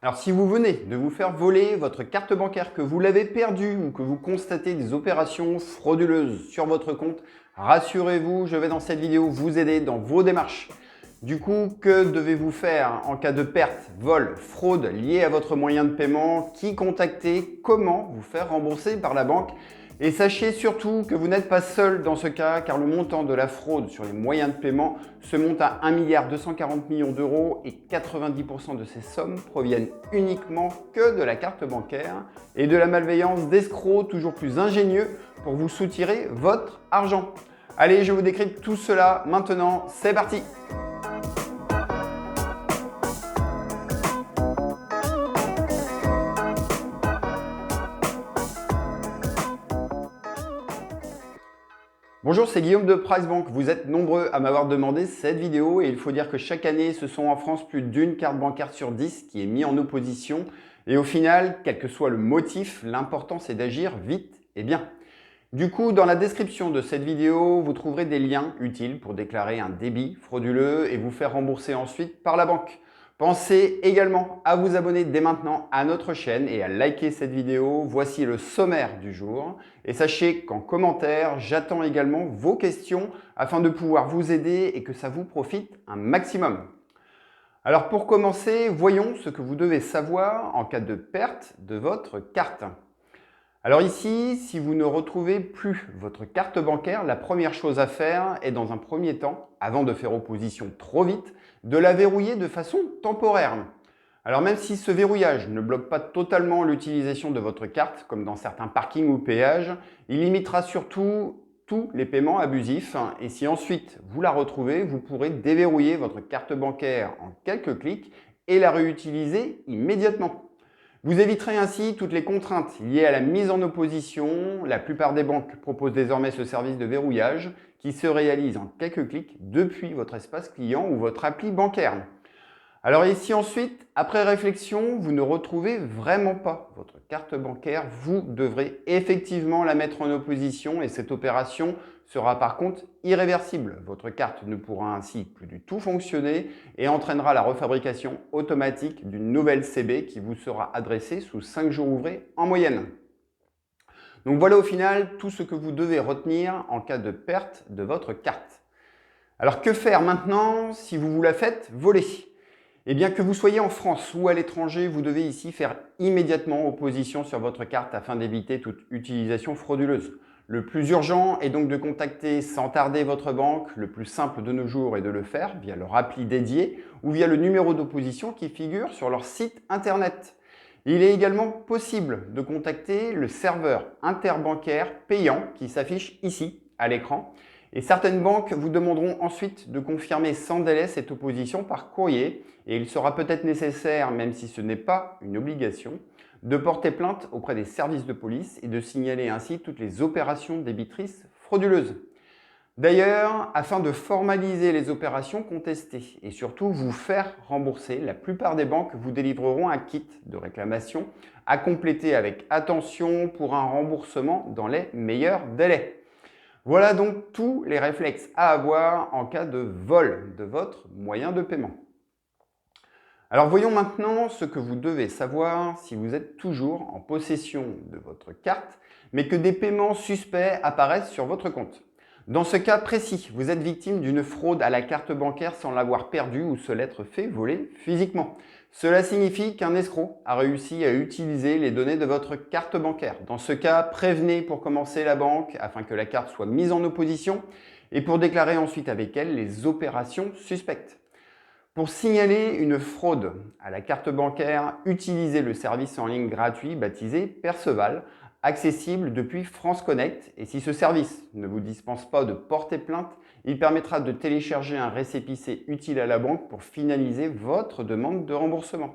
Alors si vous venez de vous faire voler votre carte bancaire, que vous l'avez perdue ou que vous constatez des opérations frauduleuses sur votre compte, rassurez-vous, je vais dans cette vidéo vous aider dans vos démarches. Du coup, que devez-vous faire en cas de perte, vol, fraude liée à votre moyen de paiement? Qui contacter? Comment vous faire rembourser par la banque? Et sachez surtout que vous n'êtes pas seul dans ce cas, car le montant de la fraude sur les moyens de paiement se monte à 1,240 milliard d'euros et 90% de ces sommes proviennent uniquement que de la carte bancaire et de la malveillance d'escrocs toujours plus ingénieux pour vous soutirer votre argent. Allez, je vous décrypte tout cela maintenant, c'est parti! Bonjour, c'est Guillaume de Pricebank. Vous êtes nombreux à m'avoir demandé cette vidéo et il faut dire que chaque année, ce sont en France plus d'une carte bancaire sur 10 qui est mise en opposition. Et au final, quel que soit le motif, l'important c'est d'agir vite et bien. Du coup, dans la description de cette vidéo, vous trouverez des liens utiles pour déclarer un débit frauduleux et vous faire rembourser ensuite par la banque. Pensez également à vous abonner dès maintenant à notre chaîne et à liker cette vidéo. Voici le sommaire du jour. Et sachez qu'en commentaire, j'attends également vos questions afin de pouvoir vous aider et que ça vous profite un maximum. Alors pour commencer, voyons ce que vous devez savoir en cas de perte de votre carte. Alors ici, si vous ne retrouvez plus votre carte bancaire, la première chose à faire est dans un premier temps, avant de faire opposition trop vite, de la verrouiller de façon temporaire. Alors même si ce verrouillage ne bloque pas totalement l'utilisation de votre carte, comme dans certains parkings ou péages, il limitera surtout tous les paiements abusifs et si ensuite vous la retrouvez, vous pourrez déverrouiller votre carte bancaire en quelques clics et la réutiliser immédiatement. Vous éviterez ainsi toutes les contraintes liées à la mise en opposition. La plupart des banques proposent désormais ce service de verrouillage qui se réalise en quelques clics depuis votre espace client ou votre appli bancaire. Alors ici ensuite, après réflexion, vous ne retrouvez vraiment pas votre carte bancaire, vous devrez effectivement la mettre en opposition et cette opération sera par contre irréversible. Votre carte ne pourra ainsi plus du tout fonctionner et entraînera la refabrication automatique d'une nouvelle CB qui vous sera adressée sous 5 jours ouvrés en moyenne. Donc voilà au final tout ce que vous devez retenir en cas de perte de votre carte. Alors que faire maintenant si vous vous la faites voler ? Eh bien, que vous soyez en France ou à l'étranger, vous devez ici faire immédiatement opposition sur votre carte afin d'éviter toute utilisation frauduleuse. Le plus urgent est donc de contacter sans tarder votre banque. Le plus simple de nos jours est de le faire via leur appli dédié ou via le numéro d'opposition qui figure sur leur site internet. Il est également possible de contacter le serveur interbancaire payant qui s'affiche ici à l'écran. Et certaines banques vous demanderont ensuite de confirmer sans délai cette opposition par courrier et il sera peut-être nécessaire, même si ce n'est pas une obligation, de porter plainte auprès des services de police et de signaler ainsi toutes les opérations débitrices frauduleuses. D'ailleurs, afin de formaliser les opérations contestées et surtout vous faire rembourser, la plupart des banques vous délivreront un kit de réclamation à compléter avec attention pour un remboursement dans les meilleurs délais. Voilà donc tous les réflexes à avoir en cas de vol de votre moyen de paiement. Alors voyons maintenant ce que vous devez savoir si vous êtes toujours en possession de votre carte, mais que des paiements suspects apparaissent sur votre compte. Dans ce cas précis, vous êtes victime d'une fraude à la carte bancaire sans l'avoir perdue ou se l'être fait voler physiquement. Cela signifie qu'un escroc a réussi à utiliser les données de votre carte bancaire. Dans ce cas, prévenez pour commencer la banque afin que la carte soit mise en opposition et pour déclarer ensuite avec elle les opérations suspectes. Pour signaler une fraude à la carte bancaire, utilisez le service en ligne gratuit baptisé Perceval, accessible depuis France Connect. Et si ce service ne vous dispense pas de porter plainte, il permettra de télécharger un récépissé utile à la banque pour finaliser votre demande de remboursement.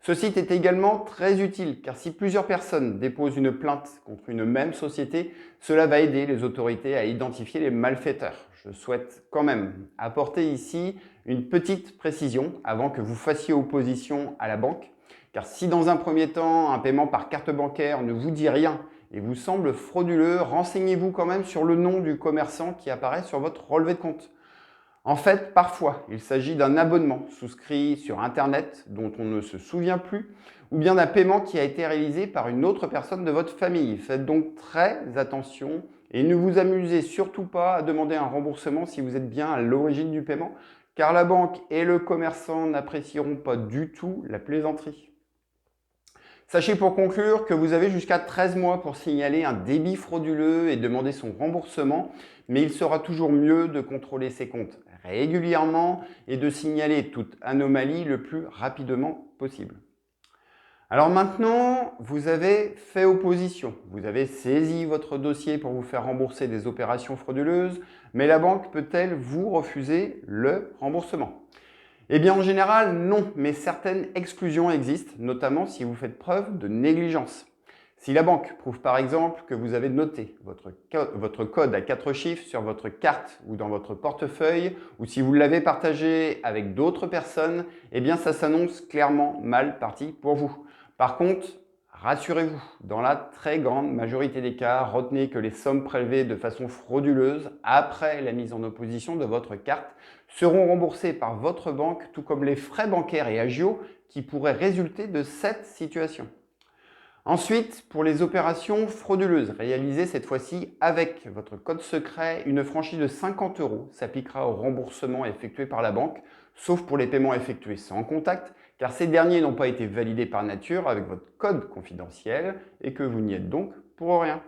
Ce site est également très utile car si plusieurs personnes déposent une plainte contre une même société, cela va aider les autorités à identifier les malfaiteurs. Je souhaite quand même apporter ici une petite précision avant que vous fassiez opposition à la banque. Car si dans un premier temps, un paiement par carte bancaire ne vous dit rien et vous semble frauduleux, renseignez-vous quand même sur le nom du commerçant qui apparaît sur votre relevé de compte. En fait, parfois, il s'agit d'un abonnement souscrit sur Internet dont on ne se souvient plus, ou bien d'un paiement qui a été réalisé par une autre personne de votre famille. Faites donc très attention et ne vous amusez surtout pas à demander un remboursement si vous êtes bien à l'origine du paiement, car la banque et le commerçant n'apprécieront pas du tout la plaisanterie. Sachez pour conclure que vous avez jusqu'à 13 mois pour signaler un débit frauduleux et demander son remboursement, mais il sera toujours mieux de contrôler ses comptes régulièrement et de signaler toute anomalie le plus rapidement possible. Alors maintenant, vous avez fait opposition, vous avez saisi votre dossier pour vous faire rembourser des opérations frauduleuses, mais la banque peut-elle vous refuser le remboursement? Eh bien, en général, non, mais certaines exclusions existent, notamment si vous faites preuve de négligence. Si la banque prouve par exemple que vous avez noté votre code à 4 chiffres sur votre carte ou dans votre portefeuille, ou si vous l'avez partagé avec d'autres personnes, eh bien ça s'annonce clairement mal parti pour vous. Par contre, rassurez-vous, dans la très grande majorité des cas, retenez que les sommes prélevées de façon frauduleuse après la mise en opposition de votre carte seront remboursées par votre banque, tout comme les frais bancaires et agios qui pourraient résulter de cette situation. Ensuite, pour les opérations frauduleuses, réalisées cette fois-ci avec votre code secret, une franchise de 50 € s'appliquera au remboursement effectué par la banque, sauf pour les paiements effectués sans contact, car ces derniers n'ont pas été validés par nature avec votre code confidentiel et que vous n'y êtes donc pour rien.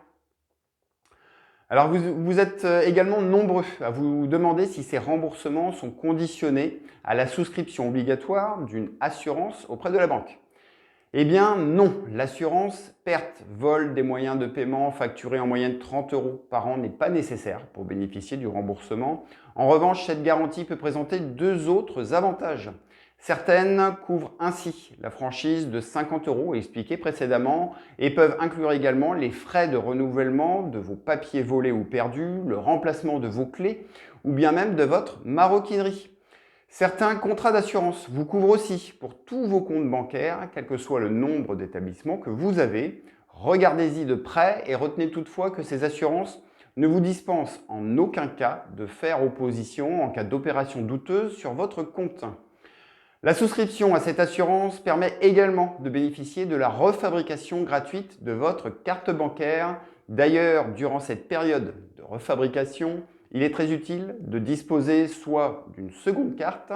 Alors vous êtes également nombreux à vous demander si ces remboursements sont conditionnés à la souscription obligatoire d'une assurance auprès de la banque. Eh bien non, l'assurance perte, vol des moyens de paiement facturés en moyenne 30 € par an n'est pas nécessaire pour bénéficier du remboursement. En revanche, cette garantie peut présenter deux autres avantages. Certaines couvrent ainsi la franchise de 50 € expliquée précédemment et peuvent inclure également les frais de renouvellement de vos papiers volés ou perdus, le remplacement de vos clés ou bien même de votre maroquinerie. Certains contrats d'assurance vous couvrent aussi pour tous vos comptes bancaires, quel que soit le nombre d'établissements que vous avez. Regardez-y de près et retenez toutefois que ces assurances ne vous dispensent en aucun cas de faire opposition en cas d'opération douteuse sur votre compte. La souscription à cette assurance permet également de bénéficier de la refabrication gratuite de votre carte bancaire. D'ailleurs, durant cette période de refabrication, il est très utile de disposer soit d'une seconde carte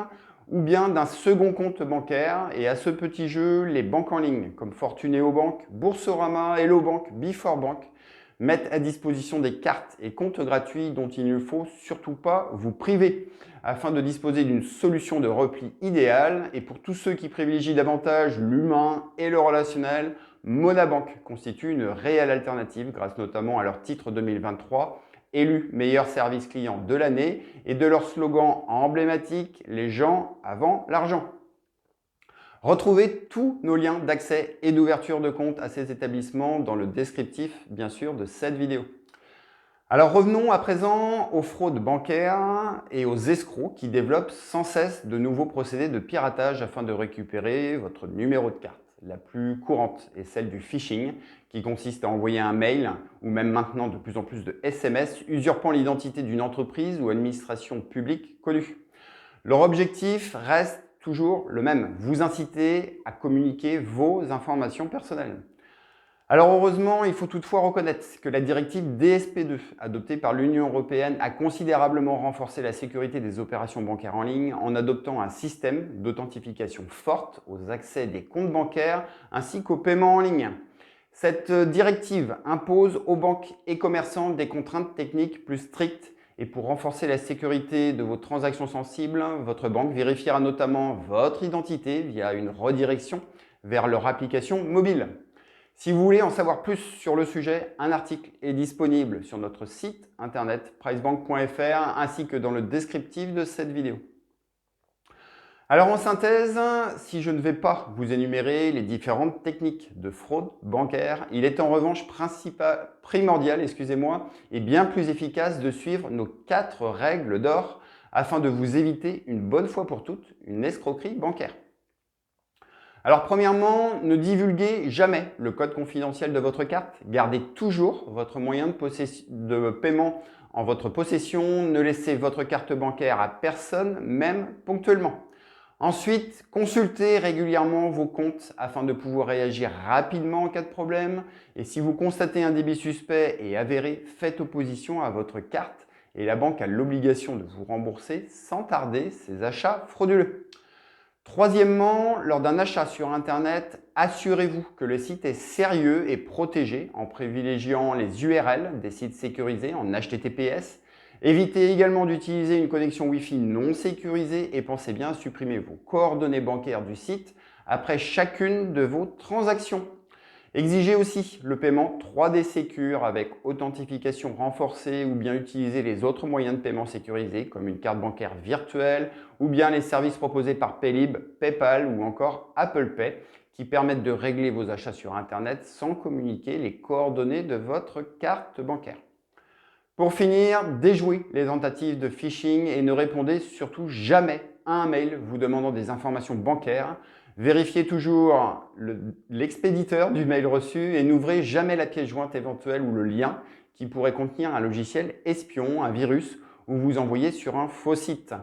ou bien d'un second compte bancaire. Et à ce petit jeu, les banques en ligne comme Fortunéo Bank, Boursorama, Hello Bank, Before Bank mettent à disposition des cartes et comptes gratuits dont il ne faut surtout pas vous priver afin de disposer d'une solution de repli idéale. Et pour tous ceux qui privilégient davantage l'humain et le relationnel, Monabank constitue une réelle alternative grâce notamment à leur titre 2023 élu meilleur service client de l'année et de leur slogan emblématique « Les gens avant l'argent ». Retrouvez tous nos liens d'accès et d'ouverture de compte à ces établissements dans le descriptif, bien sûr, de cette vidéo. Alors revenons à présent aux fraudes bancaires et aux escrocs qui développent sans cesse de nouveaux procédés de piratage afin de récupérer votre numéro de carte. La plus courante est celle du phishing, qui consiste à envoyer un mail ou même maintenant de plus en plus de SMS usurpant l'identité d'une entreprise ou administration publique connue. Leur objectif reste toujours le même, vous inciter à communiquer vos informations personnelles. Alors heureusement, il faut toutefois reconnaître que la directive DSP2, adoptée par l'Union européenne, a considérablement renforcé la sécurité des opérations bancaires en ligne en adoptant un système d'authentification forte aux accès des comptes bancaires ainsi qu'aux paiements en ligne. Cette directive impose aux banques et commerçants des contraintes techniques plus strictes et pour renforcer la sécurité de vos transactions sensibles, votre banque vérifiera notamment votre identité via une redirection vers leur application mobile. Si vous voulez en savoir plus sur le sujet, un article est disponible sur notre site internet pricebank.fr ainsi que dans le descriptif de cette vidéo. Alors en synthèse, si je ne vais pas vous énumérer les différentes techniques de fraude bancaire, il est en revanche primordial et bien plus efficace de suivre nos 4 règles d'or afin de vous éviter une bonne fois pour toutes une escroquerie bancaire. Alors premièrement, ne divulguez jamais le code confidentiel de votre carte. Gardez toujours votre moyen de paiement en votre possession. Ne laissez votre carte bancaire à personne, même ponctuellement. Ensuite, consultez régulièrement vos comptes afin de pouvoir réagir rapidement en cas de problème. Et si vous constatez un débit suspect et avéré, faites opposition à votre carte et la banque a l'obligation de vous rembourser sans tarder ces achats frauduleux. Troisièmement, lors d'un achat sur Internet, assurez-vous que le site est sérieux et protégé en privilégiant les URL des sites sécurisés en HTTPS. Évitez également d'utiliser une connexion Wi-Fi non sécurisée et pensez bien à supprimer vos coordonnées bancaires du site après chacune de vos transactions. Exigez aussi le paiement 3D Secure avec authentification renforcée ou bien utiliser les autres moyens de paiement sécurisés comme une carte bancaire virtuelle ou bien les services proposés par Paylib, PayPal ou encore Apple Pay qui permettent de régler vos achats sur Internet sans communiquer les coordonnées de votre carte bancaire. Pour finir, déjouez les tentatives de phishing et ne répondez surtout jamais à un mail vous demandant des informations bancaires. Vérifiez toujours l'expéditeur du mail reçu et n'ouvrez jamais la pièce jointe éventuelle ou le lien qui pourrait contenir un logiciel espion, un virus ou vous envoyer sur un faux site.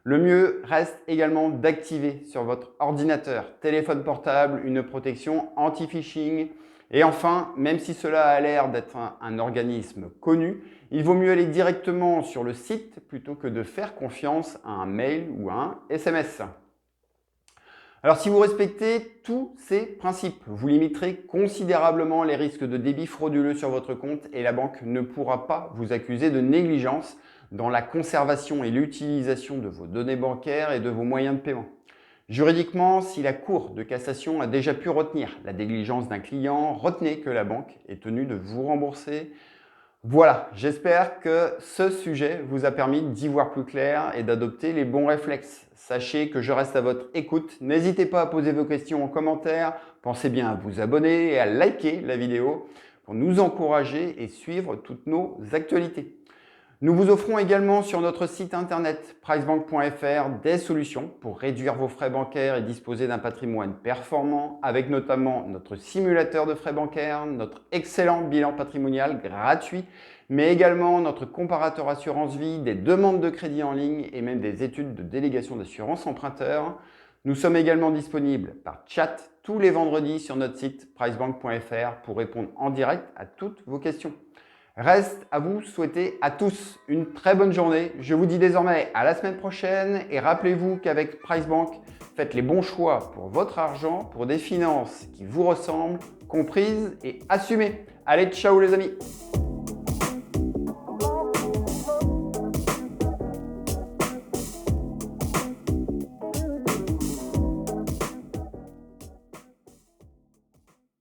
Le mieux reste également d'activer sur votre ordinateur, téléphone portable, une protection anti-phishing. Et enfin, même si cela a l'air d'être un organisme connu, il vaut mieux aller directement sur le site plutôt que de faire confiance à un mail ou à un SMS. Alors si vous respectez tous ces principes, vous limiterez considérablement les risques de débit frauduleux sur votre compte et la banque ne pourra pas vous accuser de négligence dans la conservation et l'utilisation de vos données bancaires et de vos moyens de paiement. Juridiquement, si la Cour de cassation a déjà pu retenir la négligence d'un client, retenez que la banque est tenue de vous rembourser. Voilà, j'espère que ce sujet vous a permis d'y voir plus clair et d'adopter les bons réflexes. Sachez que je reste à votre écoute. N'hésitez pas à poser vos questions en commentaire. Pensez bien à vous abonner et à liker la vidéo pour nous encourager et suivre toutes nos actualités. Nous vous offrons également sur notre site internet pricebank.fr des solutions pour réduire vos frais bancaires et disposer d'un patrimoine performant avec notamment notre simulateur de frais bancaires, notre excellent bilan patrimonial gratuit, mais également notre comparateur assurance vie, des demandes de crédit en ligne et même des études de délégation d'assurance emprunteur. Nous sommes également disponibles par chat tous les vendredis sur notre site pricebank.fr pour répondre en direct à toutes vos questions. Reste à vous souhaiter à tous une très bonne journée. Je vous dis désormais à la semaine prochaine et rappelez-vous qu'avec PriceBank, faites les bons choix pour votre argent, pour des finances qui vous ressemblent, comprises et assumées. Allez, ciao les amis!